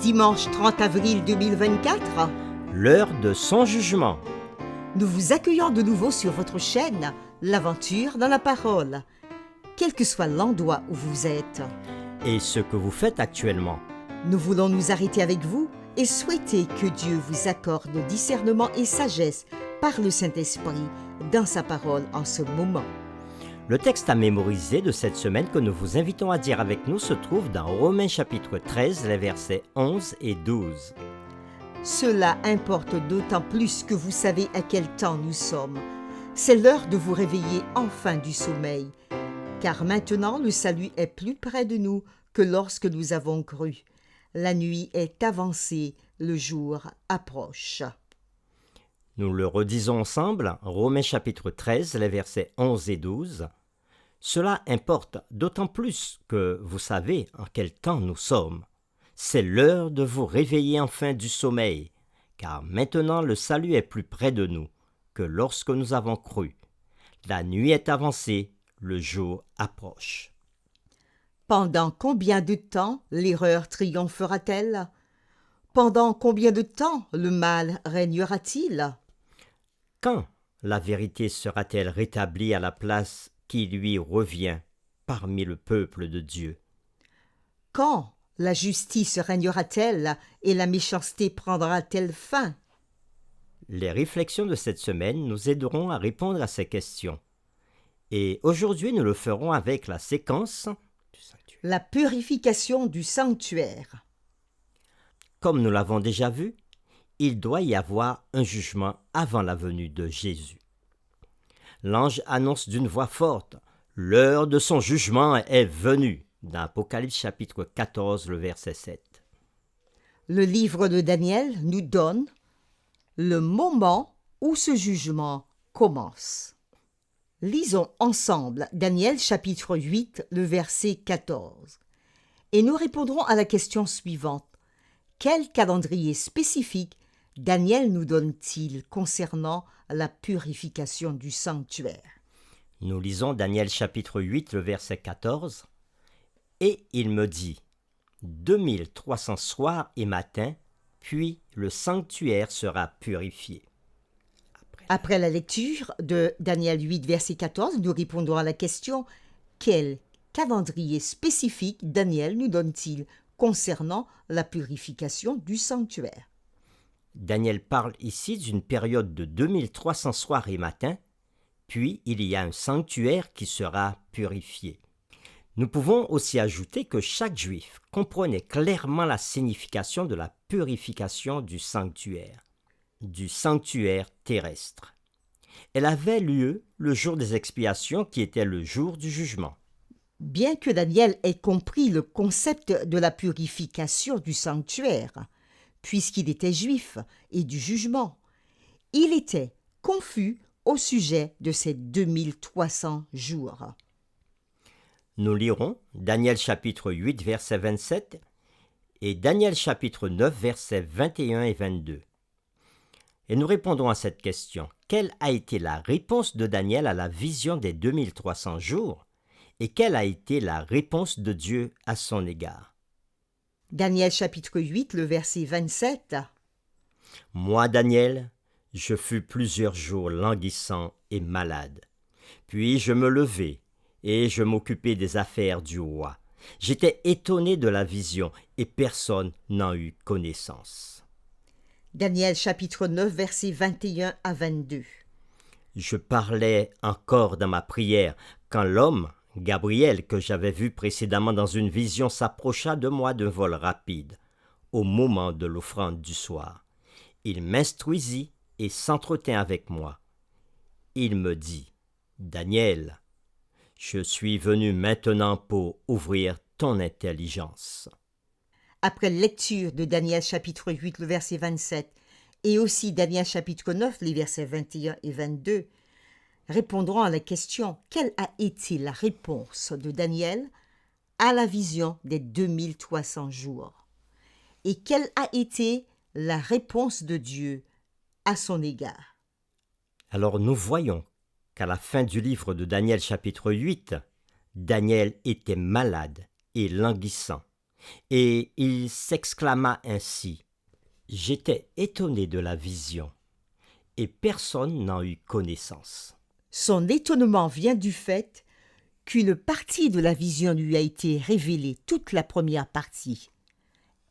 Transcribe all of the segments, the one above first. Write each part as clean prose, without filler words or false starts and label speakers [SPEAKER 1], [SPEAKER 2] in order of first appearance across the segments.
[SPEAKER 1] Dimanche 30 avril 2024,
[SPEAKER 2] L'heure de son jugement.
[SPEAKER 1] nous vous accueillons de nouveau sur votre chaîne, L'Aventure dans la Parole. Quel que soit l'endroit où vous êtes,
[SPEAKER 2] Et ce que vous faites actuellement.
[SPEAKER 1] nous voulons nous arrêter avec vous et souhaiter que Dieu vous accorde discernement et sagesse par le Saint-Esprit dans sa parole en ce moment.
[SPEAKER 2] Le texte à mémoriser de cette semaine que nous vous invitons à dire avec nous se trouve dans Romains chapitre 13, les versets 11 et 12.
[SPEAKER 1] Cela importe d'autant plus que vous savez à quel temps nous sommes. C'est l'heure de vous réveiller enfin du sommeil, car maintenant le salut est plus près de nous que lorsque nous avons cru. La nuit est avancée, le jour approche.
[SPEAKER 2] Nous le redisons ensemble, Romains chapitre 13, les versets 11 et 12. Cela importe d'autant plus que vous savez en quel temps nous sommes. C'est l'heure de vous réveiller enfin du sommeil, car maintenant le salut est plus près de nous que lorsque nous avons cru. La nuit est avancée, le jour approche.
[SPEAKER 1] Pendant combien de temps l'erreur triomphera-t-elle? Pendant combien de temps le mal régnera-t-il?
[SPEAKER 2] Quand la vérité sera-t-elle rétablie à la place qui lui revient parmi le peuple de Dieu?
[SPEAKER 1] Quand la justice régnera-t-elle et la méchanceté prendra-t-elle fin?
[SPEAKER 2] Les réflexions de cette semaine nous aideront à répondre à ces questions. Et aujourd'hui, nous le ferons avec la séquence du sanctuaire.
[SPEAKER 1] La purification du sanctuaire.
[SPEAKER 2] Comme nous l'avons déjà vu, il doit y avoir un jugement avant la venue de Jésus. L'ange annonce d'une voix forte « L'heure de son jugement est venue » dans Apocalypse chapitre 14, le verset 7.
[SPEAKER 1] Le livre de Daniel nous donne le moment où ce jugement commence. Lisons ensemble Daniel chapitre 8, le verset 14. Et nous répondrons à la question suivante. Quel calendrier spécifique Daniel nous donne-t-il concernant la purification du sanctuaire?
[SPEAKER 2] Nous lisons Daniel chapitre 8, le verset 14. « Et il me dit, 2300 soirs et matins, puis le sanctuaire sera purifié. »
[SPEAKER 1] Après la lecture de Daniel 8, verset 14, nous répondons à la question « Quel calendrier spécifique Daniel nous donne-t-il concernant la purification du sanctuaire ?»
[SPEAKER 2] Daniel parle ici d'une période de 2300 soirs et matins, puis il y a un sanctuaire qui sera purifié. Nous pouvons aussi ajouter que chaque juif comprenait clairement la signification de la purification du sanctuaire terrestre. Elle avait lieu le jour des expiations qui était le jour du jugement.
[SPEAKER 1] Bien que Daniel ait compris le concept de la purification du sanctuaire, puisqu'il était juif et du jugement, il était confus au sujet de ces 2300 jours.
[SPEAKER 2] Nous lirons Daniel chapitre 8, verset 27 et Daniel chapitre 9, versets 21 et 22. Et nous répondons à cette question. Quelle a été la réponse de Daniel à la vision des 2300 jours et quelle a été la réponse de Dieu à son égard?
[SPEAKER 1] Daniel chapitre 8, le verset 27.
[SPEAKER 2] « Moi, Daniel, je fus plusieurs jours languissant et malade. Puis je me levai et je m'occupais des affaires du roi. J'étais étonné de la vision et personne n'en eut connaissance. »
[SPEAKER 1] Daniel chapitre 9, versets 21 à 22.
[SPEAKER 2] Je parlais encore dans ma prière quand l'homme, Gabriel, que j'avais vu précédemment dans une vision, s'approcha de moi d'un vol rapide, au moment de l'offrande du soir. Il m'instruisit et s'entretint avec moi. Il me dit, « Daniel, je suis venu maintenant pour ouvrir ton intelligence. »
[SPEAKER 1] Après lecture de Daniel chapitre 8, le verset 27, et aussi Daniel chapitre 9, les versets 21 et 22, répondrons à la question « Quelle a été la réponse de Daniel à la vision des 2300 jours ?» et quelle a été la réponse de Dieu à son égard.
[SPEAKER 2] Alors nous voyons qu'à la fin du livre de Daniel chapitre 8, Daniel était malade et languissant. Et il s'exclama ainsi: « J'étais étonné de la vision, et personne n'en eut connaissance. »
[SPEAKER 1] Son étonnement vient du fait qu'une partie de la vision lui a été révélée, toute la première partie,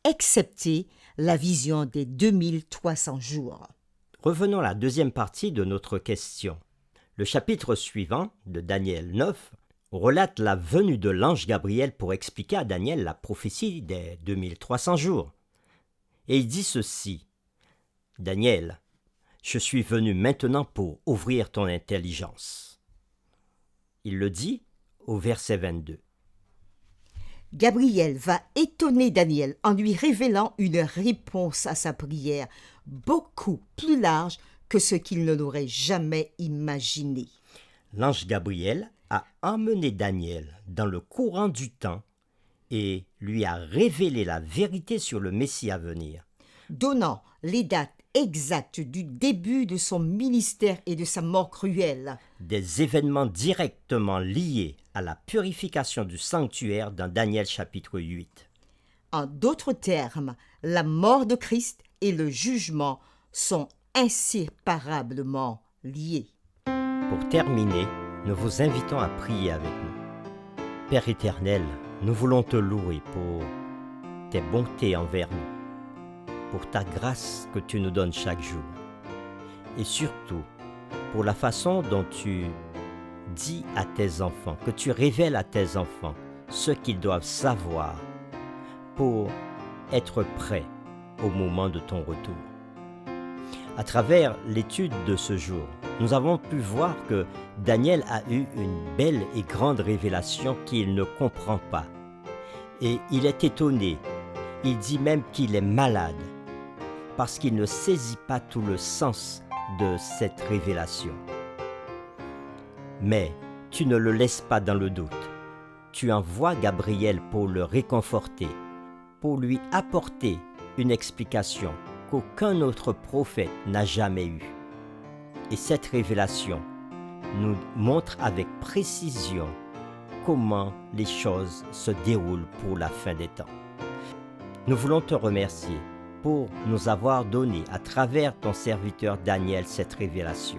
[SPEAKER 1] excepté la vision des 2300 jours.
[SPEAKER 2] Revenons à la deuxième partie de notre question. Le chapitre suivant, de Daniel 9, relate la venue de l'ange Gabriel pour expliquer à Daniel la prophétie des 2300 jours. Et il dit ceci: « Daniel, je suis venu maintenant pour ouvrir ton intelligence. » Il le dit au verset 22.
[SPEAKER 1] Gabriel va étonner Daniel en lui révélant une réponse à sa prière beaucoup plus large que ce qu'il ne l'aurait jamais imaginé.
[SPEAKER 2] L'ange Gabriel a emmené Daniel dans le courant du temps et lui a révélé la vérité sur le Messie à venir,
[SPEAKER 1] donnant les dates exactes du début de son ministère et de sa mort cruelle.
[SPEAKER 2] des événements directement liés à la purification du sanctuaire dans Daniel chapitre 8.
[SPEAKER 1] En d'autres termes, la mort de Christ et le jugement sont inséparablement liés.
[SPEAKER 2] Pour terminer, nous vous invitons à prier avec nous. Père éternel, nous voulons te louer pour tes bontés envers nous, pour ta grâce que tu nous donnes chaque jour, et surtout pour la façon dont tu dis à tes enfants, que tu révèles à tes enfants ce qu'ils doivent savoir pour être prêts au moment de ton retour. À travers l'étude de ce jour, nous avons pu voir que Daniel a eu une belle et grande révélation qu'il ne comprend pas. Et il est étonné, il dit même qu'il est malade, parce qu'il ne saisit pas tout le sens de cette révélation. Mais tu ne le laisses pas dans le doute. Tu envoies Gabriel pour le réconforter, pour lui apporter une explication qu'aucun autre prophète n'a jamais eue. Et cette révélation nous montre avec précision comment les choses se déroulent pour la fin des temps. Nous voulons te remercier pour nous avoir donné à travers ton serviteur Daniel cette révélation.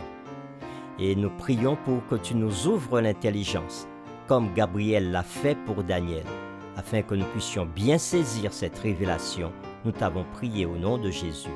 [SPEAKER 2] Et nous prions pour que tu nous ouvres l'intelligence, comme Gabriel l'a fait pour Daniel, afin que nous puissions bien saisir cette révélation. Nous t'avons prié au nom de Jésus.